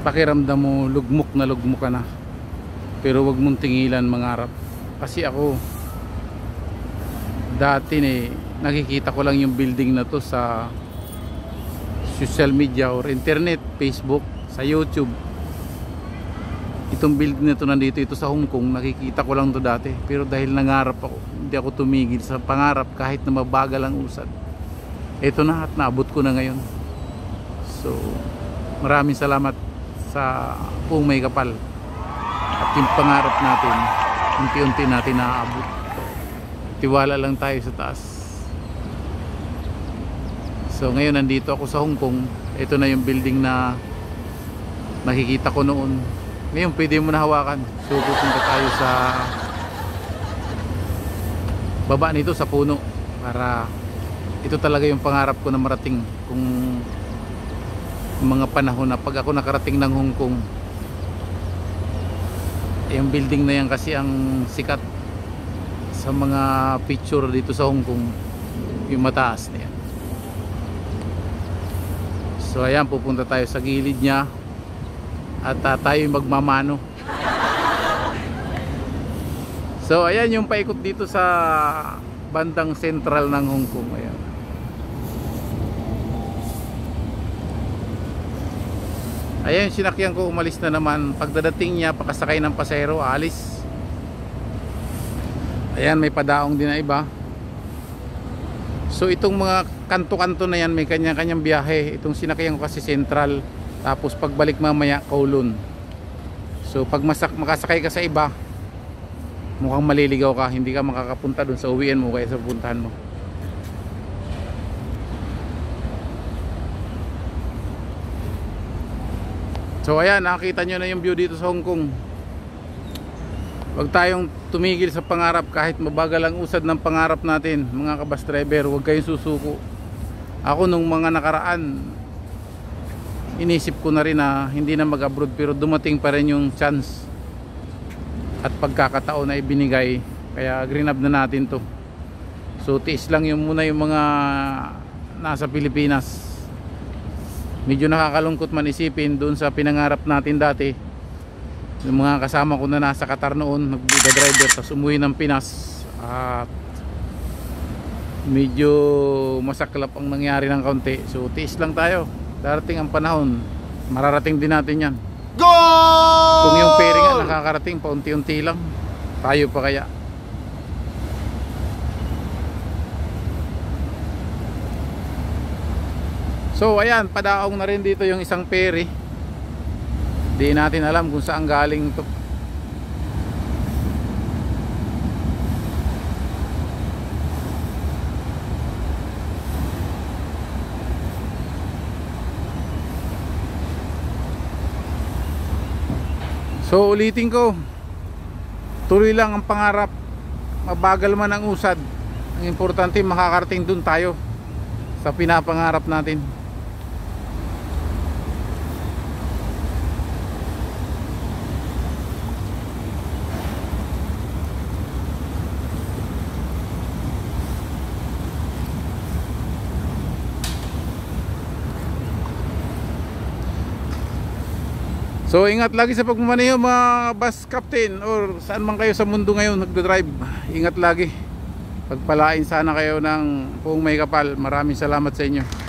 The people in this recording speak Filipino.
pakiramdam mo lugmok na lugmok ka na, pero wag mong tingilan mangarap. Kasi ako dati nakikita ko lang yung building na to sa social media or internet, Facebook, sa YouTube. Itong building na to nandito, ito sa Hong Kong, nakikita ko lang to dati, pero dahil nangarap ako, hindi ako tumigil sa pangarap kahit na mabagal ang usad. Ito na at naabot ko na ngayon. So maraming salamat sa Pung May Kapal, at yung pangarap natin unti-unti natin naaabot. Tiwala lang tayo sa taas. So ngayon nandito ako sa Hong Kong. Ito na yung building na nakikita ko noon. Ngayon pwede mo na hawakan. So pupunta tayo sa baba nito sa puno, para ito talaga yung pangarap ko na marating kung mga panahon na pag ako nakarating ng Hong Kong. Yung building na yan kasi ang sikat sa mga picture dito sa Hong Kong, yung mataas na yan. So ayan, pupunta tayo sa gilid niya at tayo yung magmamano. So ayan yung paikot dito sa bandang sentral ng Hong Kong. Ayan. Ayan, sinakyan ko, umalis na naman. Pagdadating niya, pakasakay ng pasahero, alis. Ayan, may padaong din na iba. So itong mga kanto-kanto na yan, may kanya-kanyang biyahe. Itong sinakyan ko kasi Central, tapos pagbalik mamaya Kowloon. So pag makasakay ka sa iba, mukhang maliligaw ka, hindi ka makakapunta dun sa uwian mo kaya sa puntahan mo. So ayan, nakita nyo na yung view dito sa Hong Kong. Huwag tayong tumigil sa pangarap kahit mabagal ang usad ng pangarap natin, mga kabus driver. Huwag kayong susuko. Ako nung mga nakaraan, inisip ko na rin na hindi na mag-abroad, pero dumating pa rin yung chance at pagkakataon na ibinigay, kaya grinab na natin to. So tiis lang yung muna yung mga nasa Pilipinas. Medyo nakakalungkot man isipin doon sa pinangarap natin dati. Yung mga kasama ko na nasa Qatar noon, nag-buda driver, tapos umuwi ng Pinas at medyo masaklap ang nangyari ng kaunti. So tiis lang tayo, darating ang panahon, mararating din natin yan. Goal! Kung yung pera nga nakakarating paunti-unti lang, tayo pa kaya? So ayan, padaong na rin dito yung isang ferry. Di natin alam kung saan galing to. So ulitin ko, tuloy lang ang pangarap, mabagal man ang usad. Ang importante makakarating dun tayo sa pinapangarap natin. So ingat lagi sa pagmamaneho mga bus captain, or saan man kayo sa mundo ngayon nagdodrive. Ingat lagi. Pagpalain sana kayo ng Pung May Kapal. Maraming salamat sa inyo.